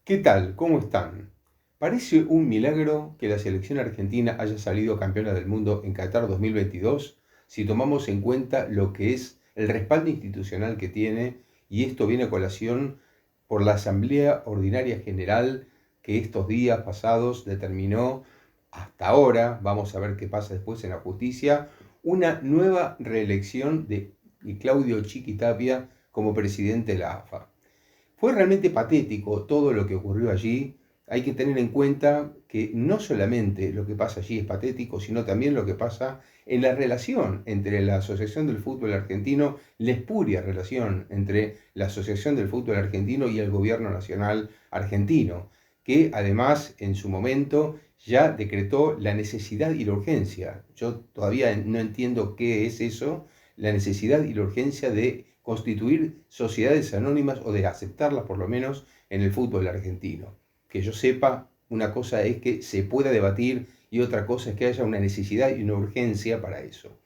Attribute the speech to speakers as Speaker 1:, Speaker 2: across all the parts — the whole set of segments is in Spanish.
Speaker 1: ¿Qué tal? ¿Cómo están? Parece un milagro que la selección argentina haya salido campeona del mundo en Qatar 2022 si tomamos en cuenta lo que es el respaldo institucional que tiene, y esto viene a colación por la Asamblea Ordinaria General que estos días pasados determinó, hasta ahora, vamos a ver qué pasa después en la justicia, una nueva reelección de Claudio Chiqui Tapia como presidente de la AFA. Fue realmente patético todo lo que ocurrió allí. Hay que tener en cuenta que no solamente lo que pasa allí es patético, sino también lo que pasa en la relación entre la Asociación del Fútbol Argentino, la espuria relación entre la Asociación del Fútbol Argentino y el Gobierno Nacional Argentino, que además en su momento ya decretó la necesidad y la urgencia. Yo todavía no entiendo qué es eso, la necesidad y la urgencia de constituir sociedades anónimas o de aceptarlas por lo menos en el fútbol argentino. Que yo sepa, una cosa es que se pueda debatir y otra cosa es que haya una necesidad y una urgencia para eso.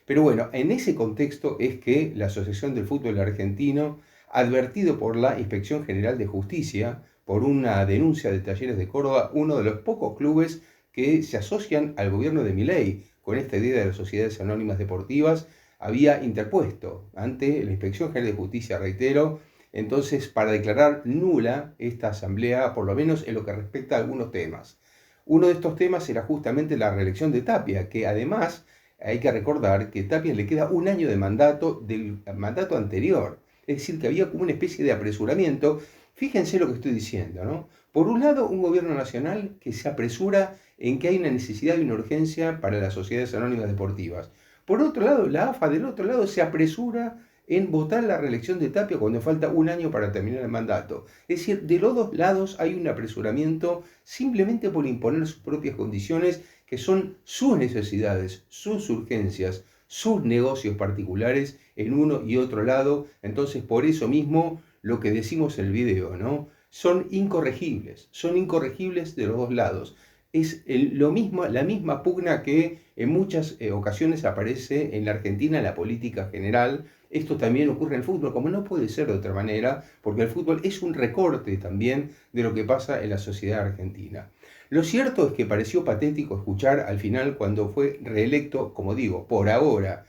Speaker 1: Pero bueno, en ese contexto es que la Asociación del Fútbol Argentino, advertido por la Inspección General de Justicia por una denuncia de Talleres de Córdoba, uno de los pocos clubes que se asocian al gobierno de Milei con esta idea de las sociedades anónimas deportivas, había interpuesto ante la Inspección General de Justicia, reitero, entonces para declarar nula esta asamblea, por lo menos en lo que respecta a algunos temas. Uno de estos temas era justamente la reelección de Tapia, que además hay que recordar que Tapia le queda un año de mandato del mandato anterior. Es decir, que había como una especie de apresuramiento. Fíjense lo que estoy diciendo, ¿no? Por un lado, un gobierno nacional que se apresura en que hay una necesidad y una urgencia para las sociedades anónimas deportivas. Por otro lado, la AFA del otro lado se apresura en votar la reelección de Tapia cuando falta un año para terminar el mandato. Es decir, de los dos lados hay un apresuramiento simplemente por imponer sus propias condiciones, que son sus necesidades, sus urgencias, sus negocios particulares en uno y otro lado. Entonces, por eso mismo, lo que decimos en el video, ¿no? Son incorregibles de los dos lados. Es la misma pugna que en muchas ocasiones aparece en la Argentina en la política general. Esto también ocurre en el fútbol, como no puede ser de otra manera, porque el fútbol es un recorte también de lo que pasa en la sociedad argentina. Lo cierto es que pareció patético escuchar al final, cuando fue reelecto, como digo, por ahora,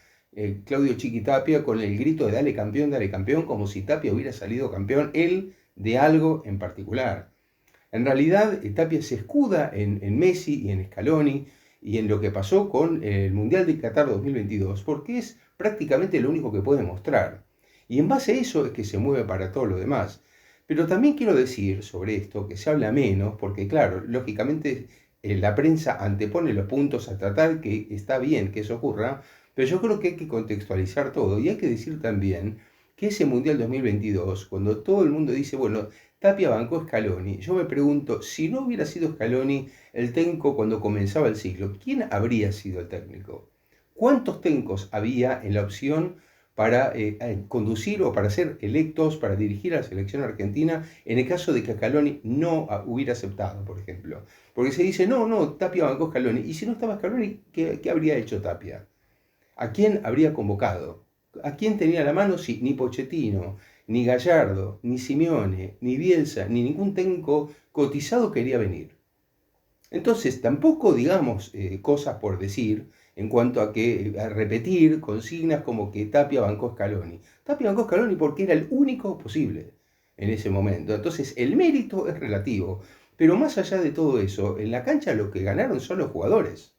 Speaker 1: Claudio Chiqui Tapia, con el grito de dale campeón, como si Tapia hubiera salido campeón él de algo en particular. En realidad, Tapia se escuda en Messi y en Scaloni y en lo que pasó con el Mundial de Qatar 2022, porque es prácticamente lo único que puede mostrar. Y en base a eso es que se mueve para todo lo demás. Pero también quiero decir sobre esto que se habla menos, porque claro, lógicamente la prensa antepone los puntos a tratar, que está bien que eso ocurra, pero yo creo que hay que contextualizar todo y hay que decir también que ese Mundial 2022, cuando todo el mundo dice, bueno, Tapia bancó Scaloni, yo me pregunto, si no hubiera sido Scaloni el técnico cuando comenzaba el ciclo, ¿quién habría sido el técnico? ¿Cuántos técnicos había en la opción para conducir o para ser electos, para dirigir a la selección argentina, en el caso de que Scaloni no hubiera aceptado, por ejemplo? Porque se dice, no, Tapia bancó Scaloni, y si no estaba Scaloni, ¿qué habría hecho Tapia? ¿A quién habría convocado? ¿A quién tenía la mano? Sí, ni Pochettino, ni Gallardo, ni Simeone, ni Bielsa, ni ningún técnico cotizado quería venir. Entonces, tampoco digamos cosas por decir en cuanto a que a repetir consignas como que Tapia bancó Scaloni. Tapia bancó Scaloni porque era el único posible en ese momento. Entonces, el mérito es relativo. Pero más allá de todo eso, en la cancha lo que ganaron son los jugadores.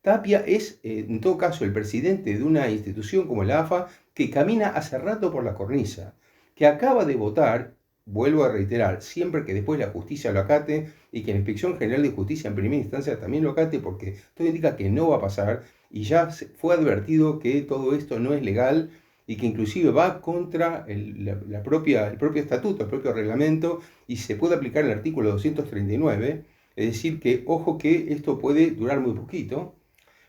Speaker 1: Tapia es, en todo caso, el presidente de una institución como la AFA que camina hace rato por la cornisa, que acaba de votar, vuelvo a reiterar, siempre que después la justicia lo acate y que la Inspección General de Justicia en primera instancia también lo acate, porque todo indica que no va a pasar, y ya fue advertido que todo esto no es legal y que inclusive va contra el propio estatuto, el propio reglamento, y se puede aplicar el artículo 239, es decir, que ojo que esto puede durar muy poquito.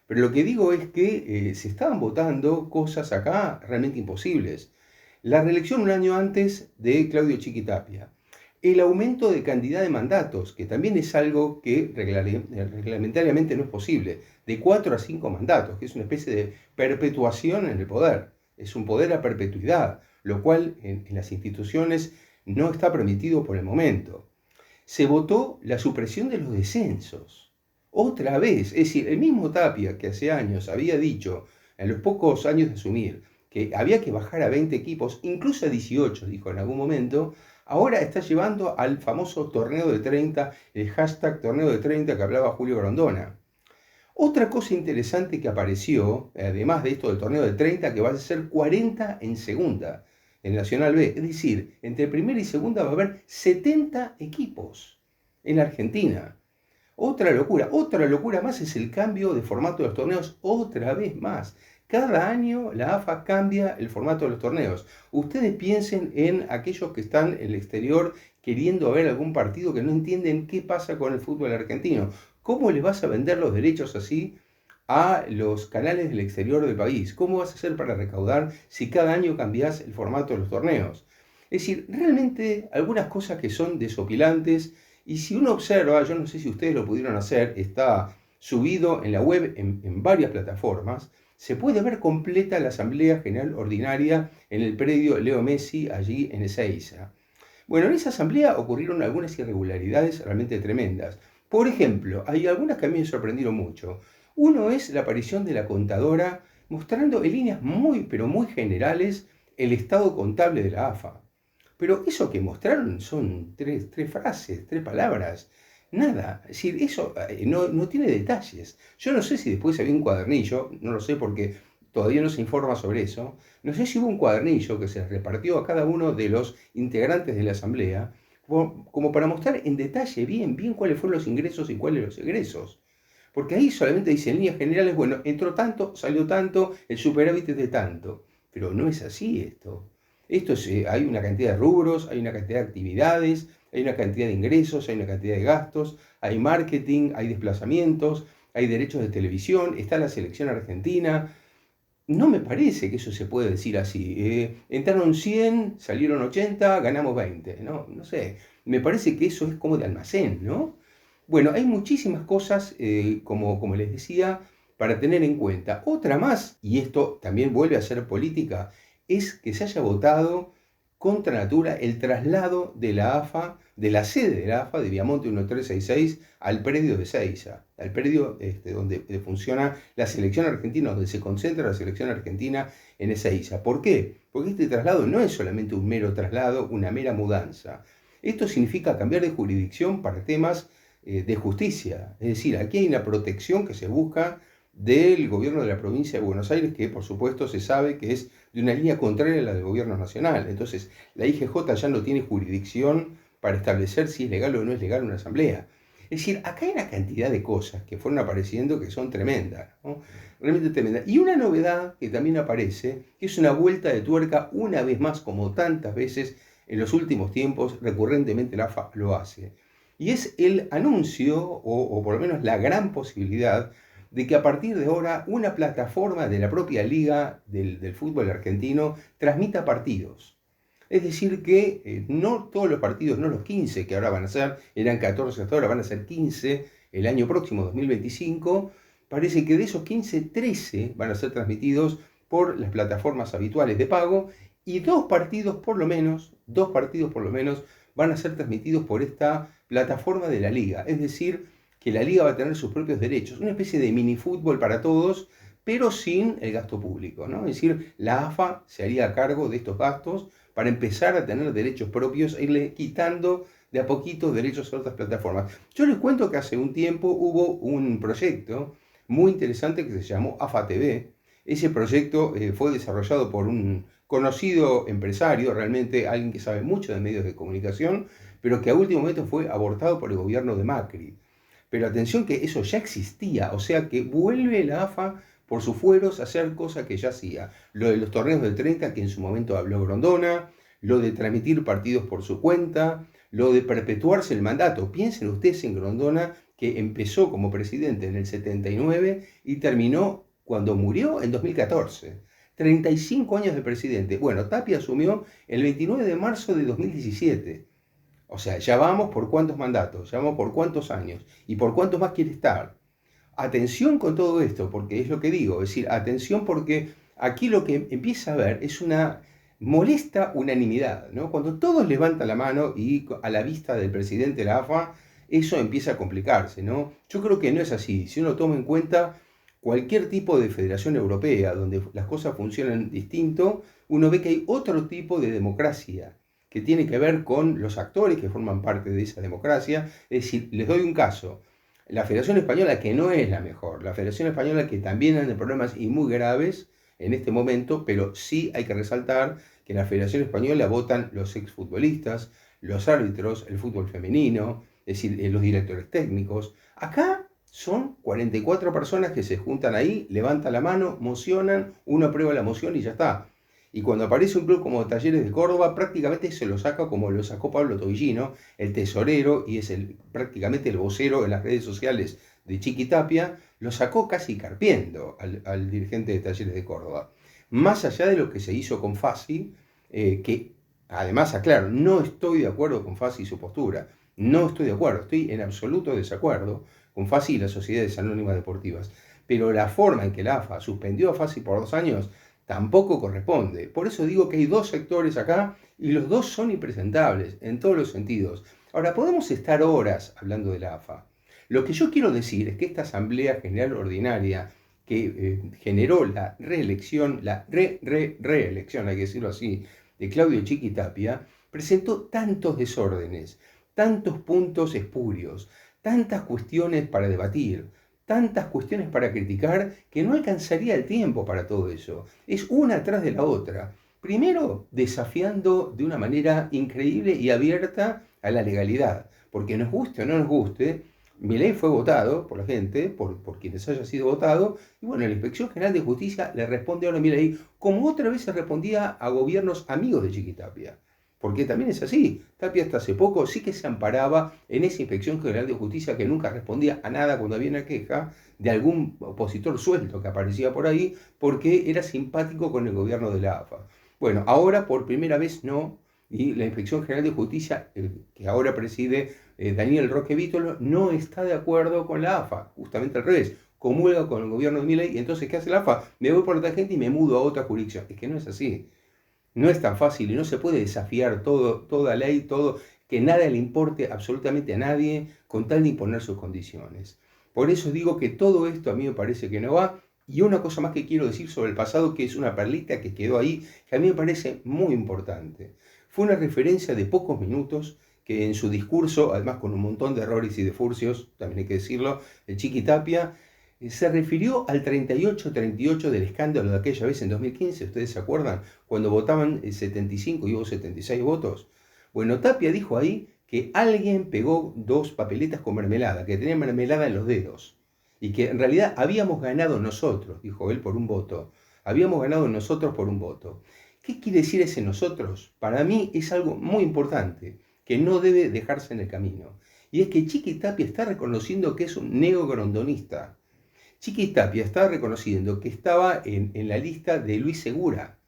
Speaker 1: Pero lo que digo es que se estaban votando cosas acá realmente imposibles. La reelección un año antes de Claudio Chiqui Tapia. El aumento de cantidad de mandatos, que también es algo que reglamentariamente no es posible, de 4 a 5 mandatos, que es una especie de perpetuación en el poder. Es un poder a perpetuidad, lo cual en las instituciones no está permitido por el momento. se votó la supresión de los descensos. Otra vez, es decir, el mismo Tapia que hace años había dicho, en los pocos años de asumir, que había que bajar a 20 equipos, incluso a 18, dijo en algún momento, ahora está llevando al famoso torneo de 30, el hashtag torneo de 30 que hablaba Julio Grondona. Otra cosa interesante que apareció, además de esto del torneo de 30, que va a ser 40 en segunda, en Nacional B. Es decir, entre primera y segunda va a haber 70 equipos en la Argentina. Otra locura más es el cambio de formato de los torneos, otra vez más. Cada año la AFA cambia el formato de los torneos. Ustedes piensen en aquellos que están en el exterior queriendo ver algún partido que no entienden qué pasa con el fútbol argentino. ¿Cómo le vas a vender los derechos así a los canales del exterior del país? ¿Cómo vas a hacer para recaudar si cada año cambias el formato de los torneos? Es decir, realmente algunas cosas que son desopilantes, y si uno observa, yo no sé si ustedes lo pudieron hacer, está subido en la web en varias plataformas, se puede ver completa la Asamblea General Ordinaria en el predio Leo Messi, allí en Ezeiza. Bueno, en esa asamblea ocurrieron algunas irregularidades realmente tremendas. Por ejemplo, hay algunas que a mí me sorprendieron mucho. Uno es la aparición de la contadora mostrando en líneas muy, pero muy generales el estado contable de la AFA. Pero eso que mostraron son tres frases, tres palabras, nada. Es decir, eso no tiene detalles. Yo no sé si después había un cuadernillo, no lo sé porque todavía no se informa sobre eso. No sé si hubo un cuadernillo que se repartió a cada uno de los integrantes de la asamblea, como para mostrar en detalle bien cuáles fueron los ingresos y cuáles los egresos. Porque ahí solamente dice en líneas generales, bueno, entró tanto, salió tanto, el superávit es de tanto. Pero no es así esto. Hay una cantidad de rubros, hay una cantidad de actividades, hay una cantidad de ingresos, hay una cantidad de gastos, hay marketing, hay desplazamientos, hay derechos de televisión, está la selección argentina. No me parece que eso se puede decir así. Entraron 100, salieron 80, ganamos 20. No sé. Me parece que eso es como de almacén, ¿no? Bueno, hay muchísimas cosas, como les decía, para tener en cuenta. Otra más, y esto también vuelve a ser política, es que se haya votado contra natura el traslado de la AFA, de la sede de la AFA, de Viamonte 1366, al predio de Ezeiza, al predio donde funciona la selección argentina, donde se concentra la selección argentina en Ezeiza. ¿Por qué? Porque este traslado no es solamente un mero traslado, una mera mudanza. Esto significa cambiar de jurisdicción para temas de justicia. Es decir, aquí hay una protección que se busca del gobierno de la provincia de Buenos Aires, que por supuesto se sabe que es de una línea contraria a la del gobierno nacional. Entonces, la IGJ ya no tiene jurisdicción para establecer si es legal o no es legal una asamblea. Es decir, acá hay una cantidad de cosas que fueron apareciendo que son tremendas, ¿no? Realmente tremendas. Y una novedad que también aparece, que es una vuelta de tuerca una vez más, como tantas veces en los últimos tiempos, recurrentemente la AFA lo hace. Y es el anuncio, o por lo menos la gran posibilidad, de que a partir de ahora una plataforma de la propia liga del fútbol argentino transmita partidos. Es decir que no todos los partidos, no los 15 que ahora van a ser, eran 14 hasta ahora, van a ser 15 el año próximo, 2025, parece que de esos 15, 13 van a ser transmitidos por las plataformas habituales de pago y dos partidos por lo menos van a ser transmitidos por esta plataforma de la liga. Es decir, que la liga va a tener sus propios derechos, una especie de minifútbol para todos, pero sin el gasto público, ¿no? Es decir, la AFA se haría cargo de estos gastos para empezar a tener derechos propios e irle quitando de a poquito derechos a otras plataformas. Yo les cuento que hace un tiempo hubo un proyecto muy interesante que se llamó AFA TV. Ese proyecto fue desarrollado por un conocido empresario, realmente alguien que sabe mucho de medios de comunicación, pero que a último momento fue abortado por el gobierno de Macri. Pero atención que eso ya existía, o sea que vuelve la AFA por sus fueros a hacer cosas que ya hacía. Lo de los torneos del 30, que en su momento habló Grondona, lo de transmitir partidos por su cuenta, lo de perpetuarse el mandato. Piensen ustedes en Grondona, que empezó como presidente en el 79 y terminó cuando murió en 2014. 35 años de presidente. Bueno, Tapia asumió el 29 de marzo de 2017. O sea, ya vamos por cuántos mandatos, ya vamos por cuántos años y por cuántos más quiere estar. Atención con todo esto, porque es lo que digo, es decir, atención porque aquí lo que empieza a haber es una molesta unanimidad, ¿no? Cuando todos levantan la mano y a la vista del presidente de la AFA, eso empieza a complicarse, ¿no? Yo creo que no es así. Si uno toma en cuenta cualquier tipo de federación europea donde las cosas funcionan distinto, uno ve que hay otro tipo de democracia que tiene que ver con los actores que forman parte de esa democracia. Es decir, les doy un caso. La Federación Española, que no es la mejor, la Federación Española que también anda en problemas y muy graves en este momento, pero sí hay que resaltar que en la Federación Española votan los exfutbolistas, los árbitros, el fútbol femenino, es decir, los directores técnicos. Acá son 44 personas que se juntan ahí, levantan la mano, mocionan, uno aprueba la moción y ya está. Y cuando aparece un club como Talleres de Córdoba, prácticamente se lo saca como lo sacó Pablo Tobillino, el tesorero, y es prácticamente el vocero en las redes sociales de Chiqui Tapia, lo sacó casi carpiendo al dirigente de Talleres de Córdoba. Más allá de lo que se hizo con Fassi, que además, aclaro, no estoy de acuerdo con Fassi y su postura. No estoy de acuerdo, estoy en absoluto desacuerdo con Fassi y las sociedades anónimas deportivas. Pero la forma en que la AFA suspendió a Fassi por 2 años tampoco corresponde. Por eso digo que hay dos sectores acá y los dos son impresentables en todos los sentidos. Ahora, podemos estar horas hablando de la AFA. Lo que yo quiero decir es que esta Asamblea General Ordinaria que generó la reelección, la reelección, hay que decirlo así, de Claudio Chiqui Tapia, presentó tantos desórdenes, tantos puntos espurios, tantas cuestiones para debatir, tantas cuestiones para criticar, que no alcanzaría el tiempo para todo eso. Es una tras de la otra. Primero, desafiando de una manera increíble y abierta a la legalidad, porque nos guste o no nos guste, Milei fue votado por la gente, por quienes haya sido votado, y bueno, la Inspección General de Justicia le responde ahora a Milei, como otra vez se respondía a gobiernos amigos de Chiqui Tapia. Porque también es así. Tapia hasta hace poco sí que se amparaba en esa Inspección General de Justicia que nunca respondía a nada cuando había una queja de algún opositor suelto que aparecía por ahí porque era simpático con el gobierno de la AFA. Bueno, ahora por primera vez no, y la Inspección General de Justicia, que ahora preside Daniel Roque Vítolo, no está de acuerdo con la AFA, justamente al revés, comulga con el gobierno de Milei, y entonces ¿qué hace la AFA? Me voy por la tangente y me mudo a otra jurisdicción. Es que no es así. No es tan fácil y no se puede desafiar toda ley, todo, que nada le importe absolutamente a nadie con tal de imponer sus condiciones. Por eso digo que todo esto a mí me parece que no va. Y una cosa más que quiero decir sobre el pasado, que es una perlita que quedó ahí, que a mí me parece muy importante. Fue una referencia de pocos minutos que en su discurso, además con un montón de errores y de furcios, también hay que decirlo, el Chiqui Tapia, se refirió al 38-38 del escándalo de aquella vez en 2015, ¿ustedes se acuerdan? Cuando votaban 75 y hubo 76 votos. Bueno, Tapia dijo ahí que alguien pegó 2 papeletas con mermelada, que tenían mermelada en los dedos, y que en realidad habíamos ganado nosotros, dijo él, por un voto. Habíamos ganado nosotros por un voto. ¿Qué quiere decir ese nosotros? Para mí es algo muy importante, que no debe dejarse en el camino. Y es que Chiqui Tapia está reconociendo que es un neogrondonista. Chiqui Tapia estaba reconociendo que estaba en la lista de Luis Segura,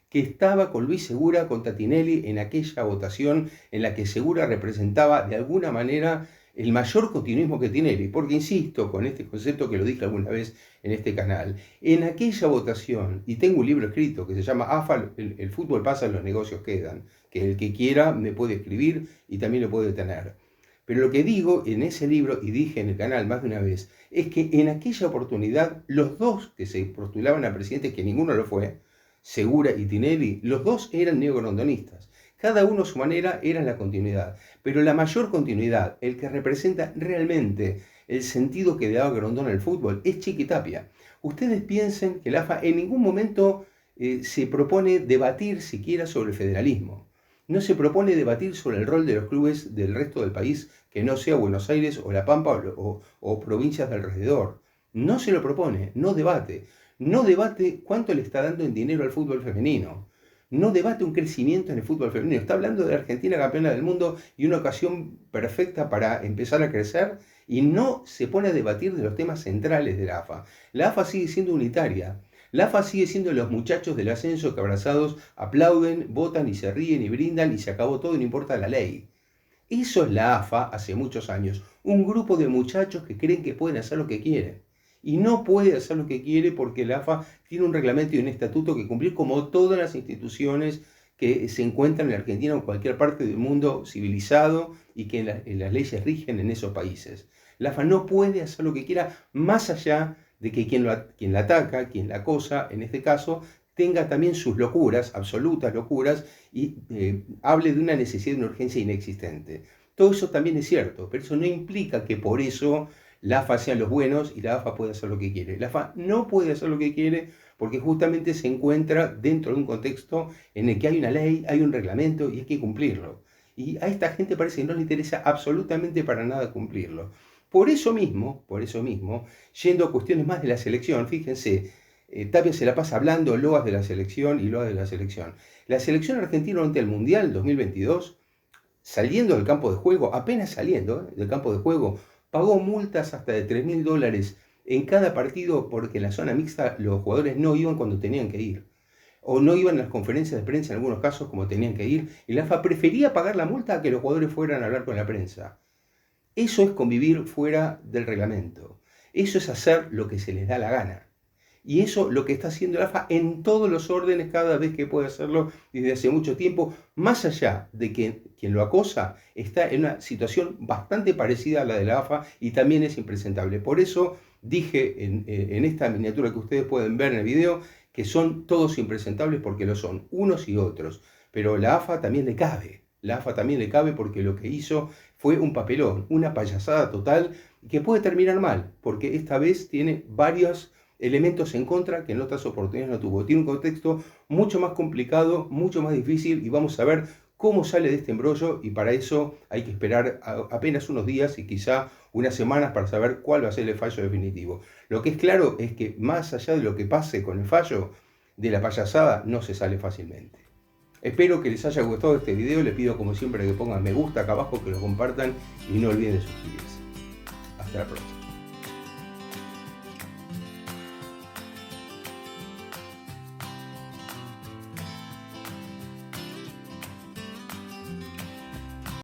Speaker 1: que estaba con Luis Segura, con Tatinelli, en aquella votación en la que Segura representaba de alguna manera el mayor continuismo que Tinelli, porque insisto con este concepto que lo dije alguna vez en este canal, en aquella votación, y tengo un libro escrito que se llama AFA, el fútbol pasa, los negocios quedan, que el que quiera me puede escribir y también lo puede tener. Pero lo que digo en ese libro, y dije en el canal más de una vez, es que en aquella oportunidad los dos que se postulaban a presidente, que ninguno lo fue, Segura y Tinelli, los dos eran neogrondonistas. Cada uno a su manera era la continuidad. Pero la mayor continuidad, el que representa realmente el sentido que le daba Grondona al fútbol, es Chiqui Tapia. Ustedes piensen que la AFA en ningún momento se propone debatir siquiera sobre el federalismo. No se propone debatir sobre el rol de los clubes del resto del país, que no sea Buenos Aires o La Pampa o provincias de alrededor. No se lo propone, no debate. No debate cuánto le está dando en dinero al fútbol femenino. No debate un crecimiento en el fútbol femenino. Está hablando de la Argentina campeona del mundo y una ocasión perfecta para empezar a crecer, y no se pone a debatir de los temas centrales de la AFA. La AFA sigue siendo unitaria. La AFA sigue siendo los muchachos del ascenso que abrazados aplauden, votan y se ríen y brindan y se acabó todo y no importa la ley. Eso es la AFA hace muchos años. Un grupo de muchachos que creen que pueden hacer lo que quieren. Y no puede hacer lo que quiere porque la AFA tiene un reglamento y un estatuto que cumplir como todas las instituciones que se encuentran en Argentina o en cualquier parte del mundo civilizado y que las leyes rigen en esos países. La AFA no puede hacer lo que quiera más allá de que quien la ataca, quien la acosa, en este caso, tenga también sus locuras, absolutas locuras, y hable de una necesidad, de una urgencia inexistente. Todo eso también es cierto, pero eso no implica que por eso la AFA sean los buenos y la AFA puede hacer lo que quiere. La AFA no puede hacer lo que quiere porque justamente se encuentra dentro de un contexto en el que hay una ley, hay un reglamento y hay que cumplirlo. Y a esta gente parece que no le interesa absolutamente para nada cumplirlo. Por eso mismo, yendo a cuestiones más de la selección, fíjense, Tapia se la pasa hablando loas de la selección y loas de la selección. La selección argentina durante el Mundial 2022, saliendo del campo de juego, apenas saliendo del campo de juego, pagó multas hasta de $3.000 en cada partido porque en la zona mixta los jugadores no iban cuando tenían que ir. O no iban a las conferencias de prensa en algunos casos como tenían que ir. Y la AFA prefería pagar la multa a que los jugadores fueran a hablar con la prensa. Eso es convivir fuera del reglamento. Eso es hacer lo que se les da la gana. Y eso lo que está haciendo la AFA en todos los órdenes cada vez que puede hacerlo desde hace mucho tiempo, más allá de que quien lo acosa está en una situación bastante parecida a la de la AFA y también es impresentable. Por eso dije en esta miniatura que ustedes pueden ver en el video que son todos impresentables porque lo son, unos y otros. Pero la AFA también le cabe. La AFA también le cabe porque lo que hizo fue un papelón, una payasada total que puede terminar mal, porque esta vez tiene varios elementos en contra que en otras oportunidades no tuvo. Tiene un contexto mucho más complicado, mucho más difícil y vamos a ver cómo sale de este embrollo y para eso hay que esperar apenas unos días y quizá unas semanas para saber cuál va a ser el fallo definitivo. Lo que es claro es que más allá de lo que pase con el fallo, de la payasada no se sale fácilmente. Espero que les haya gustado este video, les pido como siempre que pongan me gusta acá abajo, que lo compartan y no olviden de suscribirse. Hasta la próxima.